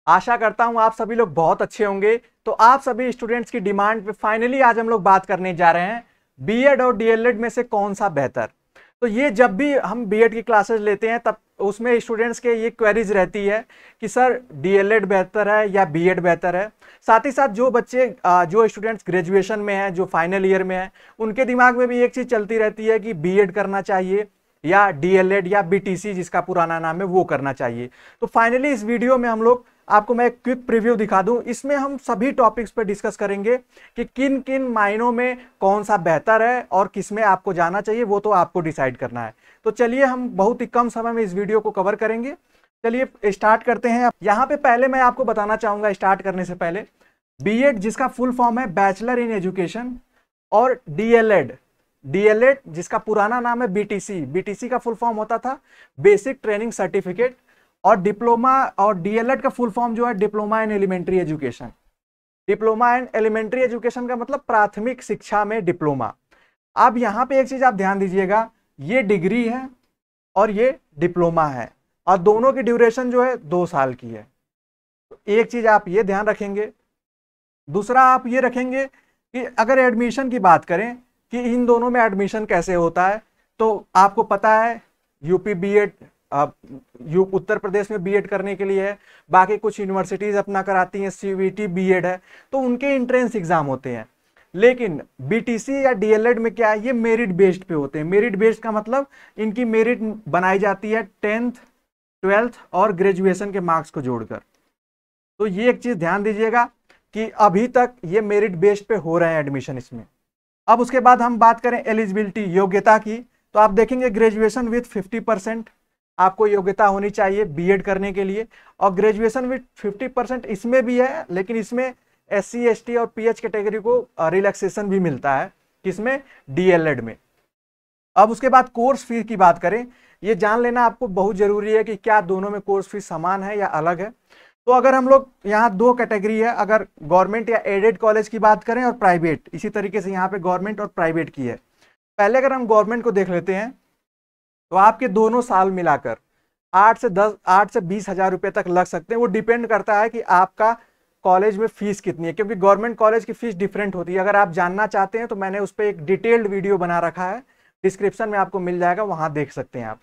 आशा करता हूं आप सभी लोग बहुत अच्छे होंगे। तो आप सभी स्टूडेंट्स की डिमांड पे फाइनली आज हम लोग बात करने जा रहे हैं बीएड और डीएलएड में से कौन सा बेहतर। तो ये जब भी हम बीएड की क्लासेस लेते हैं तब उसमें स्टूडेंट्स के ये क्वेरीज रहती है कि सर डीएलएड बेहतर है या बीएड बेहतर है। साथ ही साथ जो बच्चे जो स्टूडेंट्स ग्रेजुएशन में हैं, जो फाइनल ईयर में हैं, उनके दिमाग में भी एक चीज़ चलती रहती है कि बीएड करना चाहिए या डीएलएड या बीटीसी जिसका पुराना नाम है वो करना चाहिए। तो फाइनली इस वीडियो में हम लोग आपको मैं एक क्विक प्रीव्यू दिखा दूं। इसमें हम सभी टॉपिक्स पर डिस्कस करेंगे कि किन किन मायनों में कौन सा बेहतर है और किस में आपको जाना चाहिए, वो तो आपको डिसाइड करना है। तो चलिए हम बहुत ही कम समय में इस वीडियो को कवर करेंगे। चलिए स्टार्ट करते हैं। यहाँ पे पहले मैं आपको बताना चाहूंगा स्टार्ट करने से पहले, बीएड जिसका फुल फॉर्म है बैचलर इन एजुकेशन, और डीएलएड डीएलएड जिसका पुराना नाम है बीटीसी, बीटीसी का फुल फॉर्म होता था बेसिक ट्रेनिंग सर्टिफिकेट, और डिप्लोमा और डीएलएड का फुल फॉर्म जो है diploma in elementary education. Diploma in elementary education का मतलब प्राथमिक शिक्षा में डिप्लोमा। अब यहाँ पे एक चीज आप ध्यान दीजिएगा, ये डिग्री है और ये डिप्लोमा है, और दोनों की ड्यूरेशन जो है 2 साल की है। तो एक चीज आप ये ध्यान रखेंगे। दूसरा आप ये रखेंगे कि अगर एडमिशन की बात करें कि इन दोनों में एडमिशन कैसे होता है, तो आपको पता है यूपी बीएड, उत्तर प्रदेश में बीएड करने के लिए है, बाकी कुछ यूनिवर्सिटीज अपना कराती हैं, सीयूईटी बीएड है, तो उनके एंट्रेंस एग्जाम होते हैं। लेकिन बीटीसी या डीएलएड में क्या है, ये मेरिट बेस्ड पे होते हैं। मेरिट बेस्ड का मतलब इनकी मेरिट बनाई जाती है 10th 12th और ग्रेजुएशन के मार्क्स को जोड़कर। तो ये एक चीज ध्यान दीजिएगा कि अभी तक ये मेरिट बेस्ड पे हो रहे हैं एडमिशन इसमें। अब उसके बाद हम बात करें एलिजिबिलिटी, योग्यता की, तो आप देखेंगे ग्रेजुएशन विथ 50% आपको योग्यता होनी चाहिए बीएड करने के लिए, और ग्रेजुएशन विथ 50% इसमें भी है, लेकिन इसमें एससी एसटी और पीएच कैटेगरी को रिलैक्सेशन भी मिलता है, किसमें, डीएलएड में। अब उसके बाद कोर्स फीस की बात करें, ये जान लेना आपको बहुत जरूरी है कि क्या दोनों में कोर्स फीस समान है या अलग है। तो अगर हम लोग यहाँ 2 कैटेगरी है, अगर गवर्नमेंट या एडेड कॉलेज की बात करें और प्राइवेट, इसी तरीके से यहाँ पे गवर्नमेंट और प्राइवेट की है। पहले अगर हम गवर्नमेंट को देख लेते हैं तो आपके दोनों साल मिलाकर 8 से 20 हजार रुपये तक लग सकते हैं। वो डिपेंड करता है कि आपका कॉलेज में फीस कितनी है, क्योंकि गवर्नमेंट कॉलेज की फीस डिफरेंट होती है। अगर आप जानना चाहते हैं तो मैंने उस पर एक डिटेल्ड वीडियो बना रखा है, डिस्क्रिप्शन में आपको मिल जाएगा, वहां देख सकते हैं आप।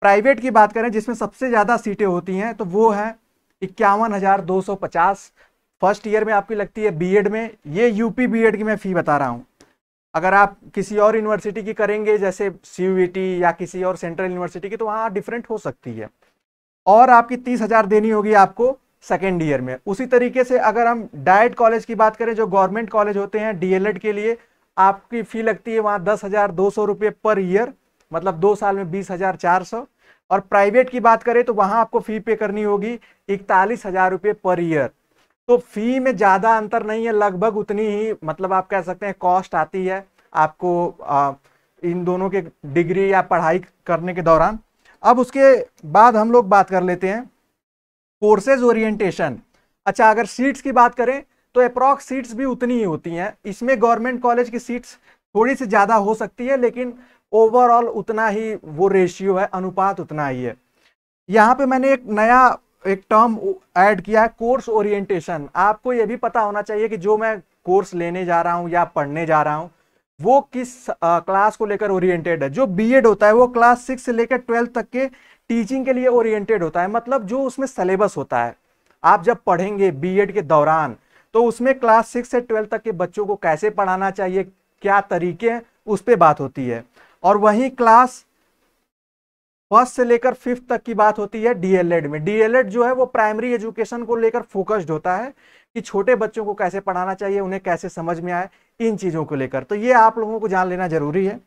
प्राइवेट की बात करें जिसमें सबसे ज्यादा सीटें होती हैं, तो वो है 51,250 फर्स्ट ईयर में आपकी लगती है बीएड में। ये यूपी बीएड की मैं फी बता रहा हूँ। अगर आप किसी और यूनिवर्सिटी की करेंगे जैसे सीयूईटी या किसी और सेंट्रल यूनिवर्सिटी की, तो वहाँ डिफरेंट हो सकती है, और आपकी 30,000 देनी होगी आपको सेकेंड ईयर में। उसी तरीके से अगर हम डाइट कॉलेज की बात करें, जो गवर्नमेंट कॉलेज होते हैं डीएलएड के लिए, आपकी फी लगती है वहाँ 10,200 रुपये पर ईयर, मतलब 2 साल में 20,400। और प्राइवेट की बात करें तो वहाँ आपको फी पे करनी होगी 41,000 रुपये पर ईयर। तो फी में ज्यादा अंतर नहीं है, लगभग उतनी ही, मतलब आप कह सकते हैं कॉस्ट आती है आपको इन दोनों के डिग्री या पढ़ाई करने के दौरान। अब उसके बाद हम लोग बात कर लेते हैं कोर्सेज ओरिएंटेशन। अच्छा, अगर सीट्स की बात करें तो अप्रॉक्स सीट्स भी उतनी ही होती हैं। इसमें गवर्नमेंट कॉलेज की सीट्स थोड़ी सी ज्यादा हो सकती है, लेकिन ओवरऑल उतना ही वो रेशियो है, अनुपात उतना ही है। यहाँ पे मैंने एक टर्म ऐड किया है, कोर्स ओरिएंटेशन। आपको ये भी पता होना चाहिए कि जो मैं कोर्स लेने जा रहा हूँ या पढ़ने जा रहा हूँ वो किस क्लास को लेकर ओरिएंटेड है। जो बीएड होता है वो क्लास 6 से लेकर 12 तक के टीचिंग के लिए ओरिएंटेड होता है, मतलब जो उसमें सिलेबस होता है। आप जब पढ़ेंगे बीएड के दौरान तो उसमें क्लास 6 से 12 तक के बच्चों को कैसे पढ़ाना चाहिए, क्या तरीके हैं, उस पर बात होती है। और वहीं क्लास 1 से लेकर 5 तक की बात होती है डीएलएड में। डीएलएड जो है वो प्राइमरी एजुकेशन को लेकर फोकस्ड होता है कि छोटे बच्चों को कैसे पढ़ाना चाहिए, उन्हें कैसे समझ में आए, इन चीजों को लेकर। तो ये आप लोगों को जान लेना जरूरी है।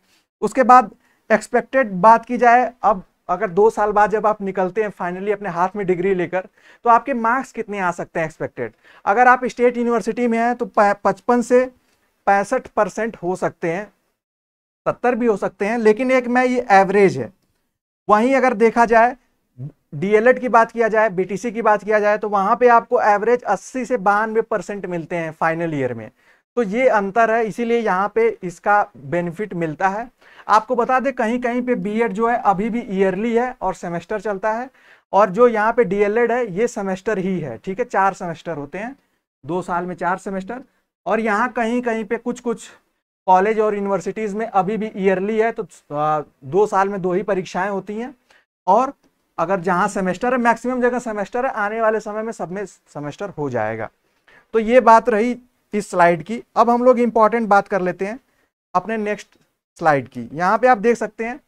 उसके बाद एक्सपेक्टेड बात की जाए, अब अगर 2 साल बाद जब आप निकलते हैं फाइनली अपने हाथ में डिग्री लेकर, तो आपके मार्क्स कितने आ सकते हैं एक्सपेक्टेड। अगर आप स्टेट यूनिवर्सिटी में हैं तो 55 से 65% हो सकते हैं, 70 भी हो सकते हैं, लेकिन एक में ये एवरेज है। वहीं अगर देखा जाए डीएलएड की बात किया जाए, बीटीसी की बात किया जाए, तो वहां पे आपको एवरेज 80 से 92% मिलते हैं फाइनल ईयर में। तो ये अंतर है, इसीलिए यहाँ पे इसका बेनिफिट मिलता है। आपको बता दें कहीं कहीं पे बीएड जो है अभी भी ईयरली है और सेमेस्टर चलता है, और जो यहाँ पे डीएलएड है ये सेमेस्टर ही है, ठीक है, 4 सेमेस्टर होते हैं, 2 साल में 4 सेमेस्टर। और यहाँ कहीं कहीं पे कुछ कुछ कॉलेज और यूनिवर्सिटीज में अभी भी ईयरली है, तो 2 साल में 2 ही परीक्षाएं होती हैं। और अगर जहाँ सेमेस्टर है, मैक्सिमम जगह सेमेस्टर है, आने वाले समय में सब में सेमेस्टर हो जाएगा। तो ये बात रही इस स्लाइड की। अब हम लोग इंपॉर्टेंट बात कर लेते हैं अपने नेक्स्ट स्लाइड की। यहाँ पे आप देख सकते हैं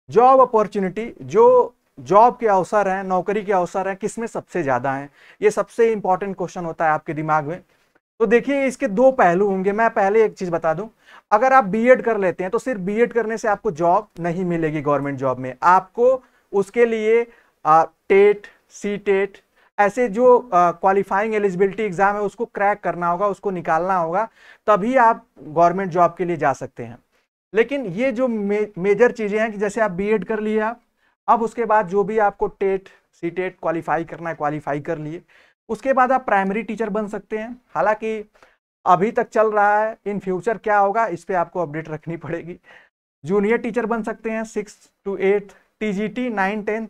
जॉब अपॉर्चुनिटी, जो जॉब के अवसर हैं, नौकरी के अवसर हैं, किसमें सबसे ज्यादा हैं। ये सबसे इंपॉर्टेंट क्वेश्चन होता है आपके दिमाग में। तो देखिए इसके 2 पहलू होंगे। मैं पहले एक चीज बता दूं, अगर आप बीएड कर लेते हैं तो सिर्फ बीएड करने से आपको जॉब नहीं मिलेगी गवर्नमेंट जॉब में। आपको उसके लिए टेट, सी टेट, ऐसे जो क्वालिफाइंग एलिजिबिलिटी एग्जाम है उसको क्रैक करना होगा, उसको निकालना होगा, तभी आप गवर्नमेंट जॉब के लिए जा सकते हैं। लेकिन ये जो मेजर चीजें हैं कि जैसे आप बीएड कर लिए आप, अब उसके बाद जो भी आपको टेट, सी टेट क्वालिफाई करना है, क्वालिफाई कर लिए, उसके बाद आप प्राइमरी टीचर बन सकते हैं। हालांकि अभी तक चल रहा है, इन फ्यूचर क्या होगा इस पर आपको अपडेट रखनी पड़ेगी। जूनियर टीचर बन सकते हैं 6 to 8, TGT 9, 10,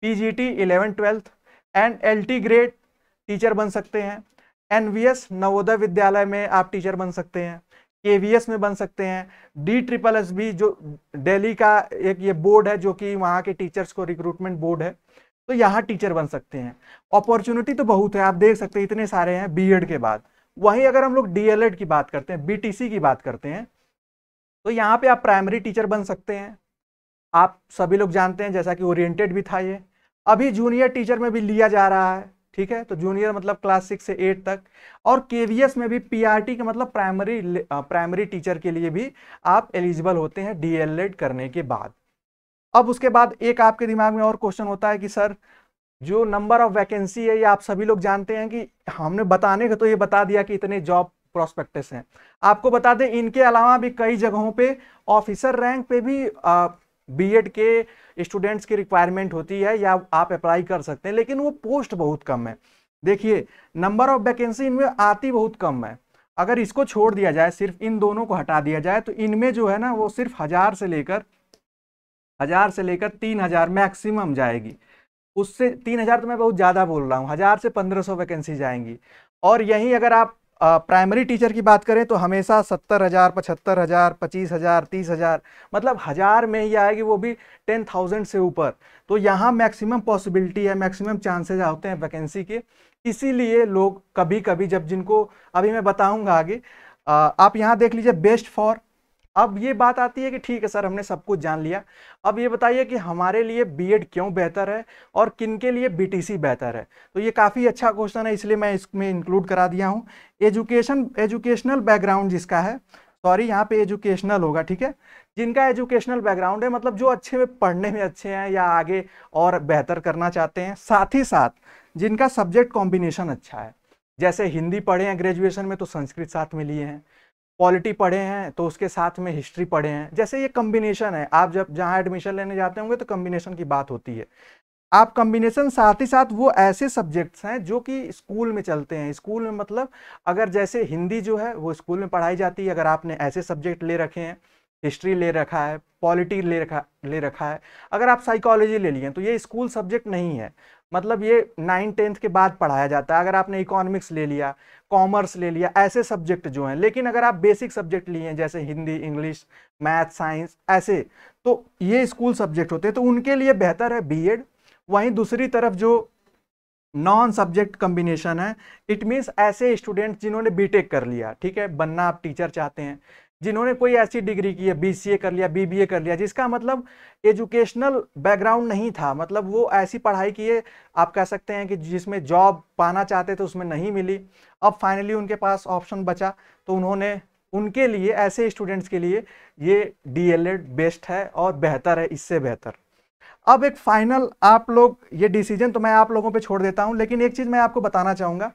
PGT 11, 12 and LT grade teacher बन सकते हैं। एनवीएस नवोदय विद्यालय में आप टीचर बन सकते हैं, केवीएस में बन सकते हैं, DSSSB जो दिल्ली का एक ये बोर्ड है जो कि वहाँ के टीचर्स को रिक्रूटमेंट बोर्ड है, तो यहाँ टीचर बन सकते हैं। अपॉर्चुनिटी तो बहुत है, आप देख सकते हैं इतने सारे हैं बीएड के बाद। वहीं अगर हम लोग डीएलएड की बात करते हैं, बीटीसी की बात करते हैं, तो यहाँ पे आप प्राइमरी टीचर बन सकते हैं। आप सभी लोग जानते हैं जैसा कि ओरिएंटेड भी था ये, अभी जूनियर टीचर में भी लिया जा रहा है, ठीक है। तो जूनियर मतलब क्लास 6 से 8 तक, और केवीएस में भी पीआरटी का मतलब प्राइमरी टीचर के लिए भी आप एलिजिबल होते हैं डीएलएड करने के बाद। अब उसके बाद एक आपके दिमाग में और क्वेश्चन होता है कि सर जो नंबर ऑफ वैकेंसी है, ये आप सभी लोग जानते हैं कि हमने बताने का तो ये बता दिया कि इतने जॉब प्रोस्पेक्टस हैं। आपको बता दें इनके अलावा भी कई जगहों पे ऑफिसर रैंक पे भी बीएड के स्टूडेंट्स की रिक्वायरमेंट होती है, या आप अप्लाई कर सकते हैं, लेकिन वो पोस्ट बहुत कम है। देखिए नंबर ऑफ वैकेंसी इनमें आती बहुत कम है। अगर इसको छोड़ दिया जाए, सिर्फ इन दोनों को हटा दिया जाए, तो इनमें जो है ना वो सिर्फ 1000 से लेकर 3000 मैक्सिमम जाएगी। उससे 3000 तो मैं बहुत ज़्यादा बोल रहा हूँ, 1000 से 1500 वैकेंसी जाएंगी। और यहीं अगर आप प्राइमरी टीचर की बात करें तो हमेशा 70,000, 75,000, 25,000, 30,000, मतलब 1000 में ही आएगी, वो भी 10,000 से ऊपर। तो यहाँ मैक्सिमम पॉसिबिलिटी है, मैक्सिमम चांसेज होते हैं वैकेंसी के। इसीलिए लोग कभी कभी, जब जिनको अभी मैं बताऊंगा आगे, आप यहाँ देख लीजिए बेस्ट फॉर। अब ये बात आती है कि ठीक है सर हमने सब कुछ जान लिया, अब ये बताइए कि हमारे लिए बीएड क्यों बेहतर है और किन के लिए बीटीसी बेहतर है। तो ये काफ़ी अच्छा क्वेश्चन है, इसलिए मैं इसमें इंक्लूड करा दिया हूँ। एजुकेशनल बैकग्राउंड जिसका है, सॉरी यहाँ पे एजुकेशनल होगा, ठीक है, जिनका एजुकेशनल बैकग्राउंड है, मतलब जो अच्छे में पढ़ने में अच्छे हैं या आगे और बेहतर करना चाहते हैं, साथ ही साथ जिनका सब्जेक्ट कॉम्बिनेशन अच्छा है, जैसे हिंदी पढ़े हैं ग्रेजुएशन में तो संस्कृत साथ में लिए हैं, पॉलिटी पढ़े हैं तो उसके साथ में हिस्ट्री पढ़े हैं, जैसे ये कॉम्बिनेशन है। आप जब जहाँ एडमिशन लेने जाते होंगे तो कॉम्बिनेशन की बात होती है। आप कॉम्बिनेशन साथ ही साथ वो ऐसे सब्जेक्ट्स हैं जो कि स्कूल में चलते हैं। स्कूल में मतलब अगर जैसे हिंदी जो है वो स्कूल में पढ़ाई जाती है, अगर आपने ऐसे सब्जेक्ट ले रखे हैं, हिस्ट्री ले रखा है, पॉलिटी ले रखा है, अगर आप साइकोलॉजी ले लिए तो ये स्कूल सब्जेक्ट नहीं है, मतलब ये 9, 10th के बाद पढ़ाया जाता है। अगर आपने इकोनॉमिक्स ले लिया, कॉमर्स ले लिया, ऐसे सब्जेक्ट जो हैं, लेकिन अगर आप बेसिक सब्जेक्ट लिए हैं जैसे हिंदी, इंग्लिश, मैथ, साइंस, ऐसे, तो ये स्कूल सब्जेक्ट होते हैं, तो उनके लिए बेहतर है बीएड। वहीं दूसरी तरफ जो नॉन सब्जेक्ट कॉम्बिनेशन है, इट मीन्स ऐसे स्टूडेंट जिन्होंने बीटेक कर लिया, ठीक है, बनना आप टीचर चाहते हैं, जिन्होंने कोई ऐसी डिग्री की है, बीसीए कर लिया, बीबीए कर लिया, जिसका मतलब एजुकेशनल बैकग्राउंड नहीं था, मतलब वो ऐसी पढ़ाई किए, आप कह सकते हैं कि जिसमें जॉब पाना चाहते थे उसमें नहीं मिली, अब फाइनली उनके पास ऑप्शन बचा, तो उन्होंने, उनके लिए, ऐसे स्टूडेंट्स के लिए ये डीएलएड बेस्ट है और बेहतर है, इससे बेहतर। अब एक फाइनल, आप लोग ये डिसीजन तो मैं आप लोगों पे छोड़ देता हूं, लेकिन एक चीज मैं आपको बताना चाहूंगा,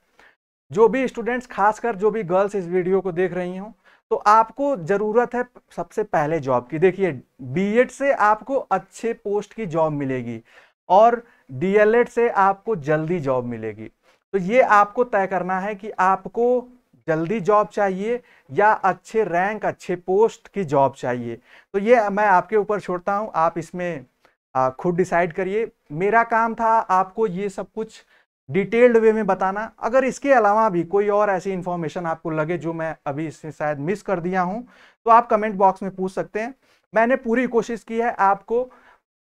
जो भी स्टूडेंट्स, खासकर जो भी गर्ल्स इस वीडियो को देख रही हों, तो आपको जरूरत है सबसे पहले जॉब की। देखिए बीएड से आपको अच्छे पोस्ट की जॉब मिलेगी और डीएलएड से आपको जल्दी जॉब मिलेगी। तो ये आपको तय करना है कि आपको जल्दी जॉब चाहिए या अच्छे रैंक अच्छे पोस्ट की जॉब चाहिए, तो ये मैं आपके ऊपर छोड़ता हूँ, आप इसमें खुद डिसाइड करिए। मेरा काम था आपको ये सब कुछ डिटेल्ड वे में बताना। अगर इसके अलावा भी कोई और ऐसी इंफॉर्मेशन आपको लगे जो मैं अभी इससे शायद मिस कर दिया हूं, तो आप कमेंट बॉक्स में पूछ सकते हैं। मैंने पूरी कोशिश की है आपको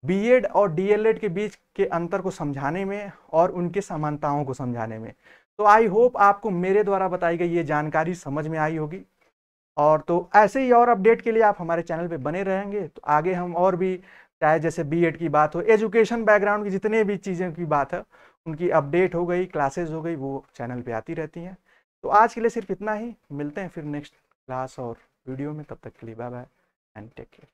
बीएड और डीएलएड के बीच के अंतर को समझाने में और उनके समानताओं को समझाने में। तो आई होप आपको मेरे द्वारा बताई गई ये जानकारी समझ में आई होगी। और तो ऐसे ही और अपडेट के लिए आप हमारे चैनल पे बने रहेंगे, तो आगे हम और भी, चाहे जैसे बीएड की बात हो, एजुकेशन बैकग्राउंड की जितने भी चीज़ों की बात है, उनकी अपडेट हो गई, क्लासेस हो गई, वो चैनल पे आती रहती हैं। तो आज के लिए सिर्फ इतना ही, मिलते हैं फिर नेक्स्ट क्लास और वीडियो में, तब तक के लिए bye bye and take care.